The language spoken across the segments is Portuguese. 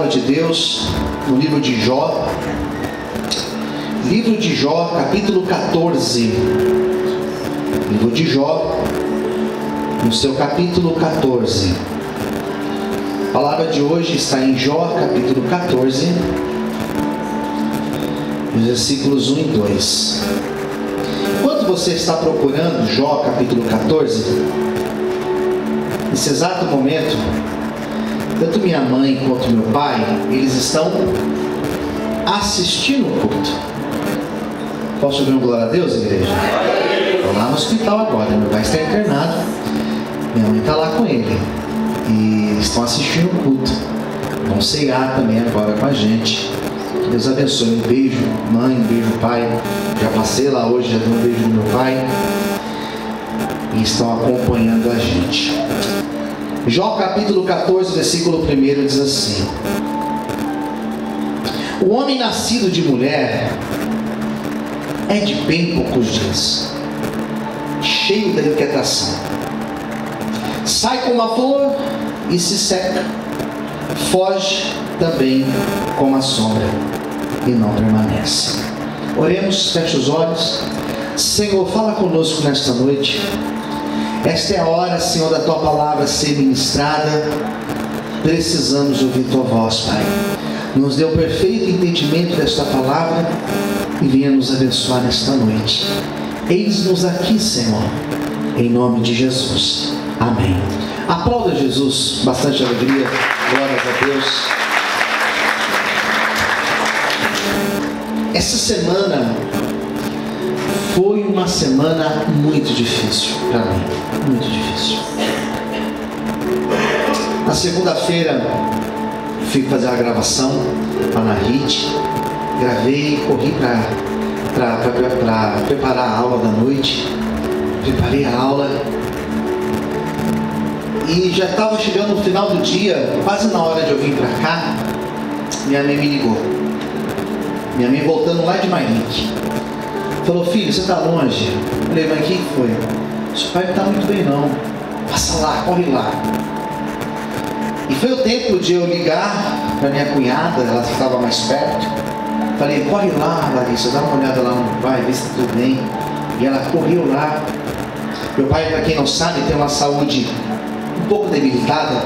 palavra de Deus no livro de Jó. Livro de Jó, capítulo 14. Livro de Jó, no seu capítulo 14. A palavra de hoje está em Jó, capítulo 14, versículos 1 e 2. Enquanto você está procurando Jó, capítulo 14, nesse exato momento, tanto minha mãe quanto meu pai, eles estão assistindo o culto. Posso ouvir um glória a Deus, igreja? Estou lá no hospital agora, meu pai está internado, minha mãe está lá com ele, e eles estão assistindo o culto. Vão ceiar também agora com a gente. Que Deus abençoe. Um beijo mãe, um beijo pai. Já passei lá hoje, já dei um beijo no meu pai, e estão acompanhando a gente. Jó capítulo 14, versículo 1 diz assim: o homem nascido de mulher é de bem poucos dias, cheio da inquietação. Sai como a flor e se seca, foge também como a sombra e não permanece. Oremos, feche os olhos. Senhor, fala conosco nesta noite. Esta é a hora, Senhor, da Tua palavra ser ministrada. Precisamos ouvir Tua voz, Pai. Nos dê o perfeito entendimento desta palavra e venha nos abençoar nesta noite. Eis-nos aqui, Senhor, em nome de Jesus. Amém. Aplauda Jesus, bastante alegria. Glórias a Deus. Essa semana foi uma semana muito difícil para mim, muito difícil. Na segunda-feira fui fazer a gravação lá na RIT, gravei e corri para preparar a aula da noite. Preparei a aula e já estava chegando no final do dia, quase na hora de eu vir para cá. Minha mãe me ligou, minha mãe voltando lá de Mairique. Falou: filho, você está longe? Eu falei: mas o que foi? Seu pai não está muito bem não. Passa lá, corre lá. E foi o tempo de eu ligar para minha cunhada, ela estava mais perto. Falei: corre lá, Larissa, dá uma olhada lá no meu pai, vê se está tudo bem. E ela correu lá. Meu pai, para quem não sabe, tem uma saúde um pouco debilitada.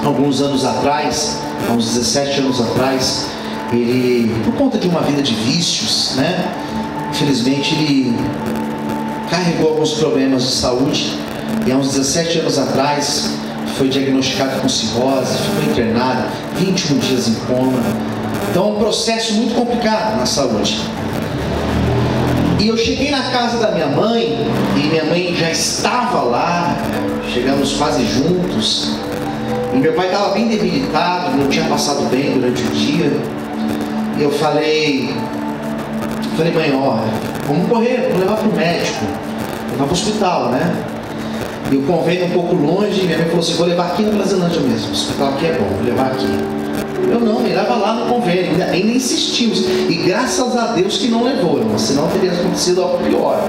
Alguns anos atrás, há uns 17 anos atrás, ele, por conta de uma vida de vícios, né? Infelizmente ele carregou alguns problemas de saúde e há uns 17 anos atrás foi diagnosticado com cirrose, ficou internado 21 dias em coma. Então é um processo muito complicado na saúde. E eu cheguei na casa da minha mãe e minha mãe já estava lá, chegamos quase juntos, e meu pai estava bem debilitado, não tinha passado bem durante o dia. E eu falei: mãe, ó, vamos correr, vamos levar para o médico, levar para o hospital, né? E o convênio um pouco longe, minha mãe falou assim: vou levar aqui na Brasilândia mesmo, o hospital aqui é bom, vou levar aqui. Eu: não, me leva lá no convênio. Ainda insistimos, e graças a Deus que não levou, irmão, senão teria acontecido algo pior.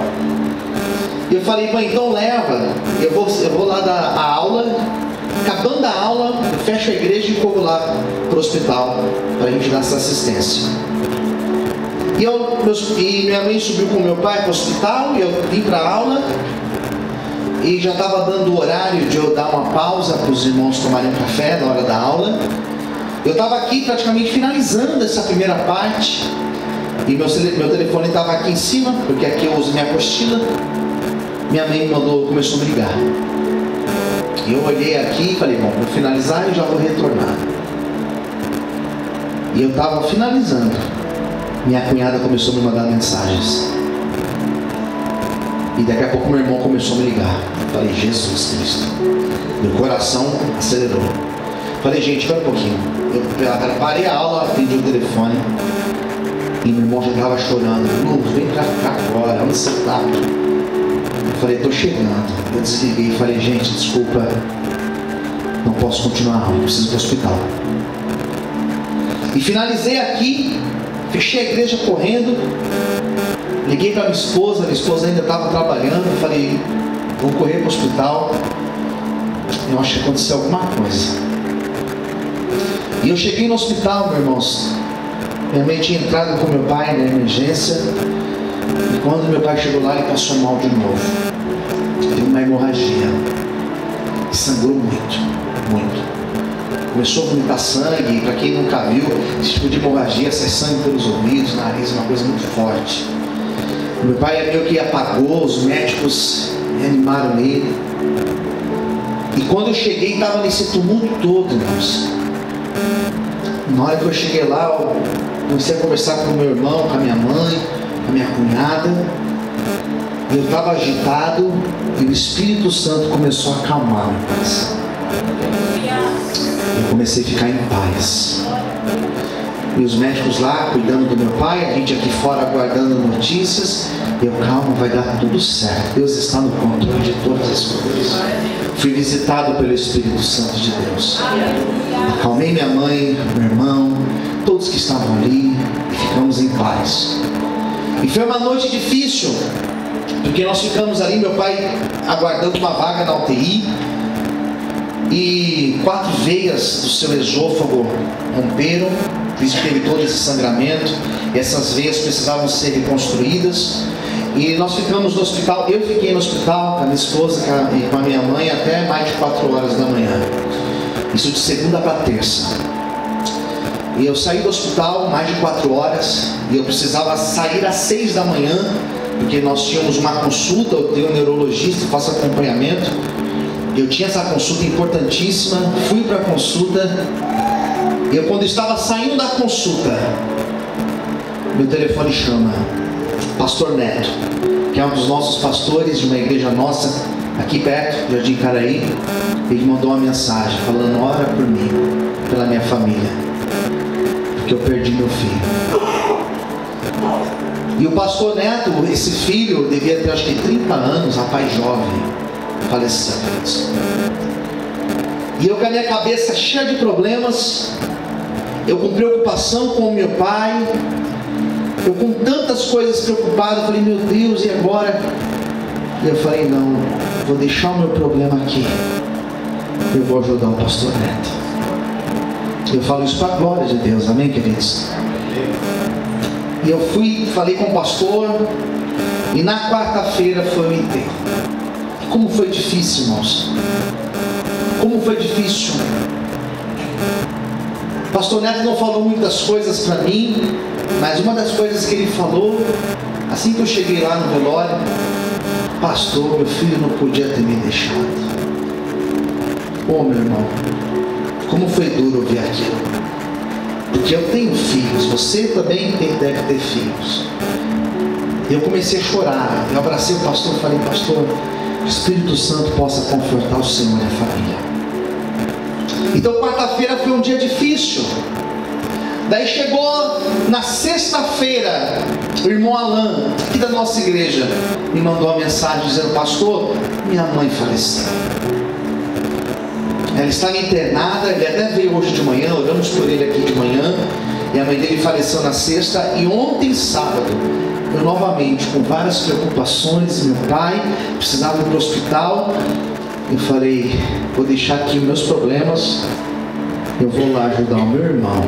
E eu falei: mãe, então leva, eu vou lá dar a aula, acabando a aula, eu fecho a igreja e corro lá para o hospital, para a gente dar essa assistência. E minha mãe subiu com meu pai para o hospital, e eu vim para a aula, e já estava dando o horário de eu dar uma pausa para os irmãos tomarem café na hora da aula. Eu estava aqui praticamente finalizando essa primeira parte, e meu telefone estava aqui em cima, porque aqui eu uso minha apostila. Minha mãe começou a me ligar. E eu olhei aqui e falei: bom, vou finalizar e já vou retornar. E eu estava finalizando, minha cunhada começou a me mandar mensagens. E daqui a pouco meu irmão começou a me ligar. Falei: Jesus Cristo. Meu coração acelerou. Falei: gente, espera um pouquinho. Eu parei a aula, atendi o telefone, e meu irmão já estava chorando. Luz, vem pra cá agora, onde você está? Eu falei: estou chegando. Eu desliguei e falei: gente, desculpa, não posso continuar a aula, preciso ir para o hospital. E finalizei aqui, fechei a igreja correndo, liguei para minha esposa ainda estava trabalhando. Falei: vou correr para o hospital, eu acho que aconteceu alguma coisa. E eu cheguei no hospital, meus irmãos. Minha mãe tinha entrado com meu pai na emergência. E quando meu pai chegou lá, ele passou mal de novo. Teve uma hemorragia. Sangrou muito, muito. Começou a vomitar sangue. E para quem nunca viu, esse tipo de hemorragia sai sangue pelos ouvidos, nariz, uma coisa muito forte. Meu pai meio que apagou, os médicos reanimaram ele. E quando eu cheguei, estava nesse tumulto todo, irmãos. Na hora que eu cheguei lá, eu comecei a conversar com o meu irmão, com a minha mãe, com a minha cunhada. Eu estava agitado e o Espírito Santo começou a acalmar meu coração. Eu comecei a ficar em paz. E os médicos lá cuidando do meu pai, a gente aqui fora aguardando notícias. Eu, calma, vai dar tudo certo. Deus está no controle de todas as coisas. Fui visitado pelo Espírito Santo de Deus. Acalmei minha mãe, meu irmão, todos que estavam ali, e ficamos em paz. E foi uma noite difícil, porque nós ficamos ali, meu pai aguardando uma vaga na UTI, e 4 veias do seu esôfago romperam, por isso teve todo esse sangramento, e essas veias precisavam ser reconstruídas. E nós ficamos no hospital, eu fiquei no hospital com a minha esposa e com a minha mãe até mais de 4 horas da manhã. Isso de segunda para terça. E eu saí do hospital mais de 4 horas, e eu precisava sair às 6 da manhã, porque nós tínhamos uma consulta, eu tenho um neurologista, faço acompanhamento. Eu tinha essa consulta importantíssima, fui para a consulta, e eu, quando estava saindo da consulta, meu telefone chama Pastor Neto, que é um dos nossos pastores de uma igreja nossa aqui perto, Jardim Caraí. Ele mandou uma mensagem falando: ora por mim, pela minha família, porque eu perdi meu filho. E o pastor Neto, esse filho devia ter acho que 30 anos, rapaz jovem, faleceu. E eu com a minha cabeça cheia de problemas, eu com preocupação com o meu pai, eu com tantas coisas preocupado, falei: meu Deus, e agora? E eu falei: não, vou deixar o meu problema aqui, eu vou ajudar o pastor Neto. Eu falo isso para a glória de Deus, amém, queridos? E eu falei com o pastor, e na quarta-feira foi o enterro. Como foi difícil, irmãos. Como foi difícil. O pastor Neto não falou muitas coisas para mim, mas uma das coisas que ele falou, assim que eu cheguei lá no velório: pastor, meu filho não podia ter me deixado. Ô, meu irmão, como foi duro ouvir aquilo. Porque eu tenho filhos, você também deve ter filhos. Eu comecei a chorar, eu abracei o pastor e falei: pastor, o Espírito Santo possa confortar o Senhor e a família. Então quarta-feira foi um dia difícil. Daí chegou na sexta-feira, o irmão Alan, aqui da nossa igreja, me mandou uma mensagem dizendo: pastor, minha mãe faleceu. Ela estava internada, ele até veio hoje de manhã, oramos por ele aqui de manhã, e a mãe dele faleceu na sexta, e ontem sábado, eu novamente, com várias preocupações, meu pai precisava ir para o hospital. Eu falei: vou deixar aqui os meus problemas, eu vou lá ajudar o meu irmão.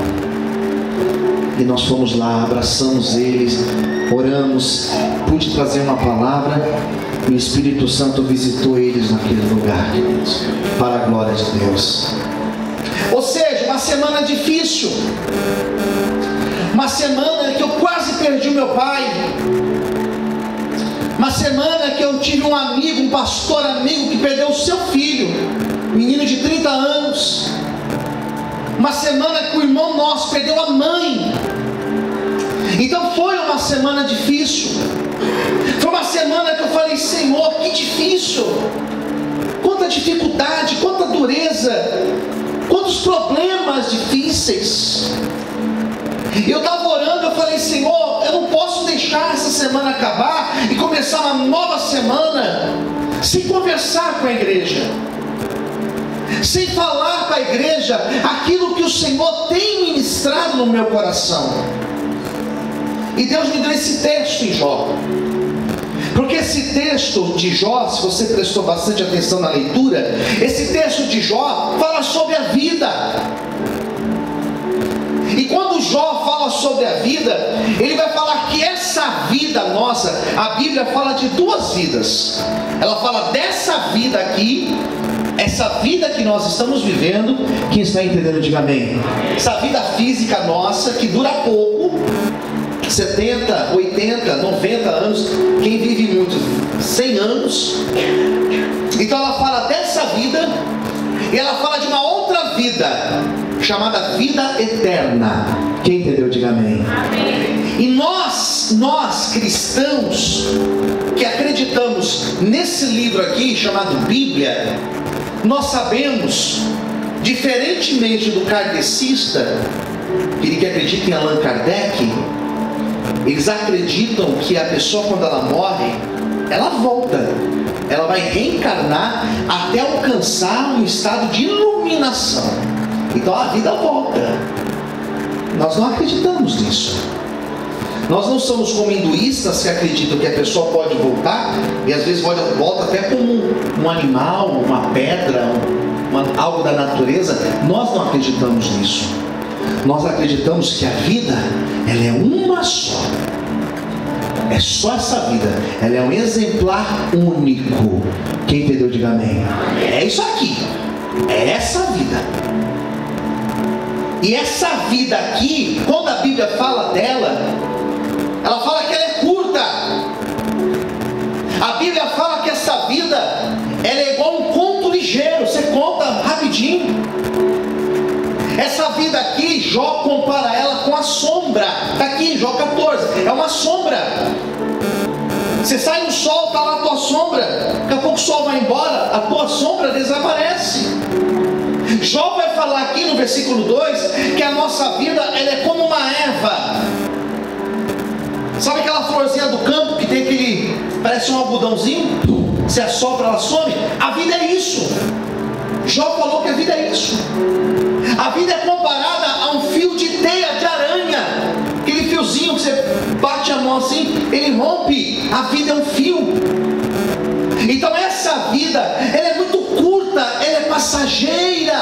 E nós fomos lá, abraçamos eles, oramos, pude trazer uma palavra, e o Espírito Santo visitou eles naquele lugar, queridos, para a glória de Deus. Ou seja, uma semana difícil, uma semana que eu quase perdi o meu pai, uma semana que eu tive um amigo, um pastor amigo, que perdeu o seu filho, menino de 30 anos, uma semana que o irmão nosso perdeu a mãe. Então foi uma semana difícil, foi uma semana que eu falei: Senhor, que difícil, quanta dificuldade, quanta dureza, quantos problemas difíceis. Eu estava orando, eu falei: Senhor, eu não posso deixar essa semana acabar e começar uma nova semana sem conversar com a igreja, sem falar para a igreja aquilo que o Senhor tem ministrado no meu coração. E Deus me deu esse texto em Jó, porque esse texto de Jó, se você prestou bastante atenção na leitura, esse texto de Jó fala sobre a vida, Jó fala sobre a vida, ele vai falar que essa vida nossa, a Bíblia fala de duas vidas. Ela fala dessa vida aqui, essa vida que nós estamos vivendo. Quem está entendendo, diga amém. Essa vida física nossa, que dura pouco, 70, 80, 90 anos, quem vive muito, 100 anos. Então ela fala dessa vida, e ela fala de uma outra vida, chamada vida eterna. Quem entendeu, diga amém. Amém. E nós cristãos, que acreditamos nesse livro aqui, chamado Bíblia, nós sabemos, diferentemente do kardecista, ele que acredita em Allan Kardec, eles acreditam que a pessoa, quando ela morre, ela volta, ela vai reencarnar até alcançar um estado de iluminação. Então a vida volta. Nós não acreditamos nisso. Nós não somos como hinduístas que acreditam que a pessoa pode voltar, e às vezes volta até como um animal, uma pedra, algo da natureza. Nós não acreditamos nisso. Nós acreditamos que a vida, ela é uma só. É só essa vida. Ela é um exemplar único. Quem entendeu, diga amém. É isso aqui. É essa vida. E essa vida aqui, quando a Bíblia fala dela, ela fala que ela é curta. A Bíblia fala que essa vida, ela é igual um conto ligeiro. Você conta rapidinho. Essa vida aqui, Jó compara ela com a sombra. Está aqui em Jó 14. É uma sombra. Você sai no sol, está lá a tua sombra. Daqui a pouco o sol vai embora, a tua sombra desaparece. Jó vai falar aqui no versículo 2 que a nossa vida, ela é como uma erva. Sabe aquela florzinha do campo que tem aquele, parece um algodãozinho? Se assopra, ela some. A vida é isso. Jó falou que a vida é isso. A vida é comparada a um fio de teia de aranha. Aquele fiozinho que você bate a mão assim, ele rompe. A vida é um fio. Então essa vida, ela é muito curta, ela é passageira.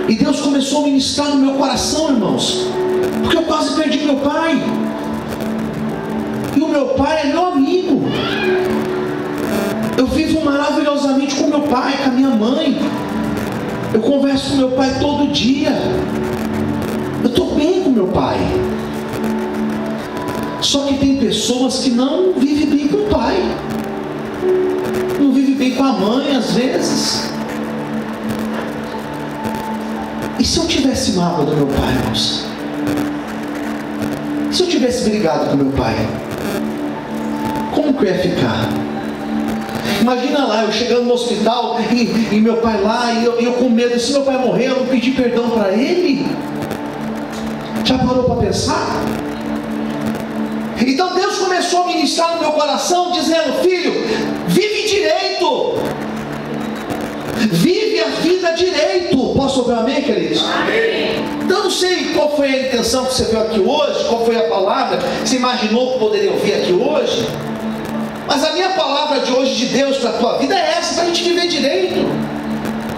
E Deus começou a ministrar no meu coração, irmãos, porque eu quase perdi meu pai. E o meu pai é meu amigo. Eu vivo maravilhosamente com meu pai, com a minha mãe. Eu converso com meu pai todo dia. Eu estou bem com meu pai. Só que tem pessoas que não vivem bem com o pai, não vivem bem com a mãe às vezes. E se eu tivesse mágoa do meu pai, irmãos? Se eu tivesse brigado com meu pai, como que eu ia ficar? Imagina lá, eu chegando no hospital e meu pai lá, e eu com medo, se meu pai morrer, eu não pedi perdão para ele? Já parou para pensar? Então Deus começou a ministrar no meu coração, dizendo: filho, vive direito, vive a vida direito. Posso ouvir um amém, queridos? Amém. Então eu não sei qual foi a intenção que você viu aqui hoje, qual foi a palavra que você imaginou que poderia ouvir aqui hoje, mas a minha palavra de hoje de Deus para a tua vida é essa, para a gente viver direito.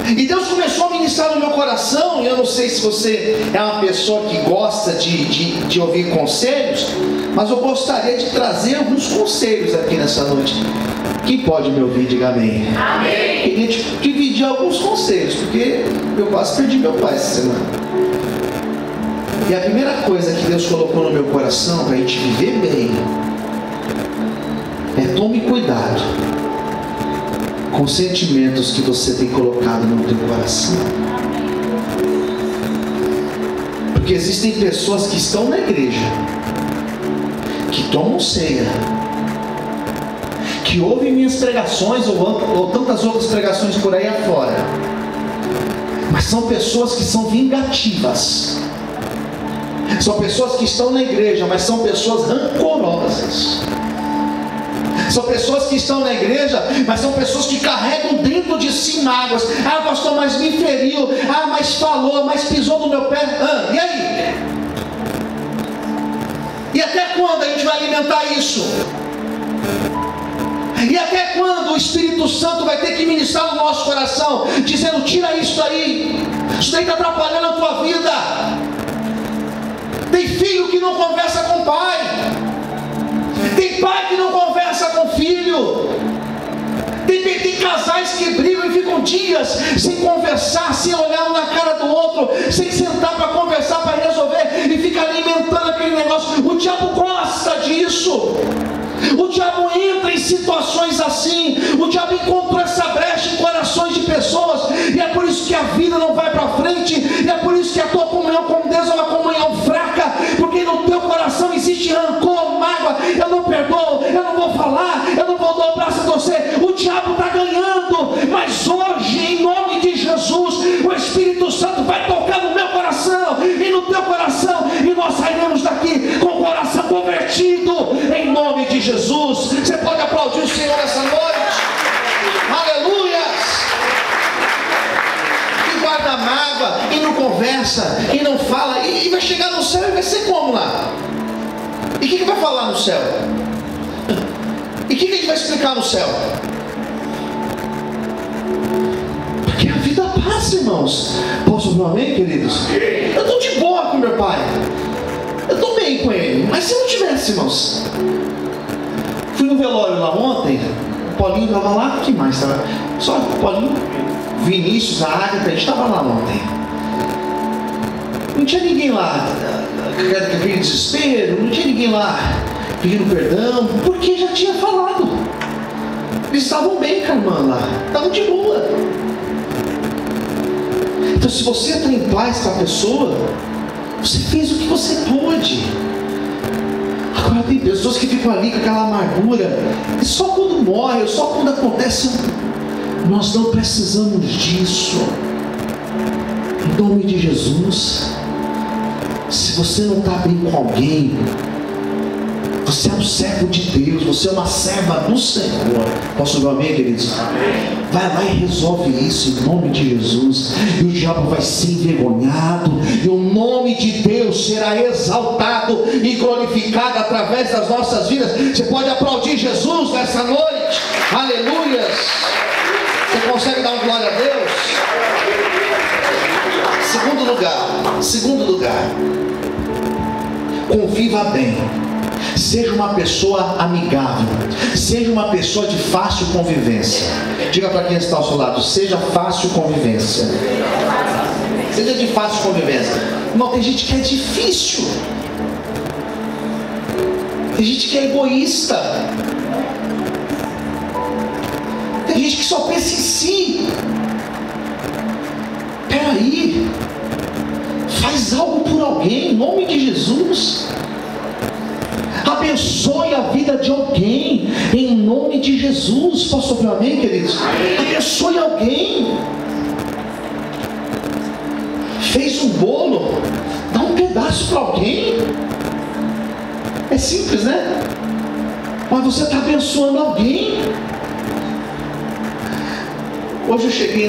E Deus começou a ministrar no meu coração, e eu não sei se você é uma pessoa que gosta de ouvir conselhos, mas eu gostaria de trazer alguns conselhos aqui nessa noite. Quem pode me ouvir, diga amém. Amém. Queria dividir alguns conselhos, porque eu quase perdi meu pai essa semana. E a primeira coisa que Deus colocou no meu coração para a gente viver bem é: tome cuidado com os sentimentos que você tem colocado no teu coração. Porque existem pessoas que estão na igreja, que tomam ceia, que ouvem minhas pregações ou tantas outras pregações por aí afora, mas são pessoas que são vingativas. São pessoas que estão na igreja, mas são pessoas rancorosas. São pessoas que estão na igreja, mas são pessoas que carregam dentro de si mágoas. Ah, pastor, mas me feriu. Ah, mas falou, mas pisou no meu pé. Ah, e aí? E até quando a gente vai alimentar isso? E até quando o Espírito Santo vai ter que ministrar no nosso coração, dizendo: tira isso aí, isso daí está atrapalhando a tua vida. Tem pai que não conversa com o filho. Tem casais que brigam e ficam dias sem conversar, sem olhar um na cara do outro, sem sentar para conversar, para resolver, e fica alimentando aquele negócio. O diabo gosta disso. O diabo entra em situações assim. O diabo encontrou essa brecha em corações de pessoas, e é por isso que a vida não vai para frente, e é por isso que a tua comunhão com Deus é uma comunhão fraca, porque no teu coração existe rancor, mágoa. Eu não perdoo, eu não vou falar, eu não vou dar o braço a torcer. O diabo está ganhando, mas hoje, em nome de Jesus, o Espírito Santo vai tocar no meu coração e no teu coração, e nós sairemos daqui com o coração convertido, em nome de Jesus. Você pode aplaudir o Senhor essa noite? Aleluia! E guarda mágoa, e não conversa, e não fala, e vai chegar no céu e vai ser como lá? E o que vai falar no céu? E o que a gente vai explicar no céu? Porque a vida passa, irmãos. Posso ouvir um amém, queridos? Eu estou de boa com meu pai, eu estou bem com ele, mas se eu não tivesse, irmãos? Fui no velório lá ontem, o Paulinho estava lá, quem mais estava? Só o Paulinho, Vinícius, a Agatha, a gente estava lá ontem. Não tinha ninguém lá com aquele desespero, não tinha ninguém lá pedindo perdão, porque já tinha falado. Eles estavam bem com a irmã lá, estavam de boa. Então, se você está em paz com a pessoa, você fez o que você pôde. Agora tem pessoas que ficam ali com aquela amargura, e só quando morre, ou só quando acontece. Nós não precisamos disso. Em nome de Jesus. Se você não está bem com alguém, você é um servo de Deus, você é uma serva do Senhor. Posso ouvir amém, queridos? Amém. Vai lá e resolve isso em nome de Jesus, e o diabo vai ser envergonhado, e o nome de Deus será exaltado e glorificado através das nossas vidas. Você pode aplaudir Jesus nessa noite? Aleluias! Você consegue dar uma glória a Deus? Segundo lugar, conviva bem. Seja uma pessoa amigável, seja uma pessoa de fácil convivência. Diga para quem está ao seu lado: seja fácil convivência. Seja de fácil convivência. Não, tem gente que é difícil, tem gente que é egoísta, tem gente que só pensa em si. Peraí, faz algo por alguém, em nome de Jesus. Abençoe a vida de alguém, em nome de Jesus. Posso ouvir um amém, queridos? Abençoe alguém. Fez um bolo, dá um pedaço para alguém. É simples, né? Mas você está abençoando alguém. Hoje eu cheguei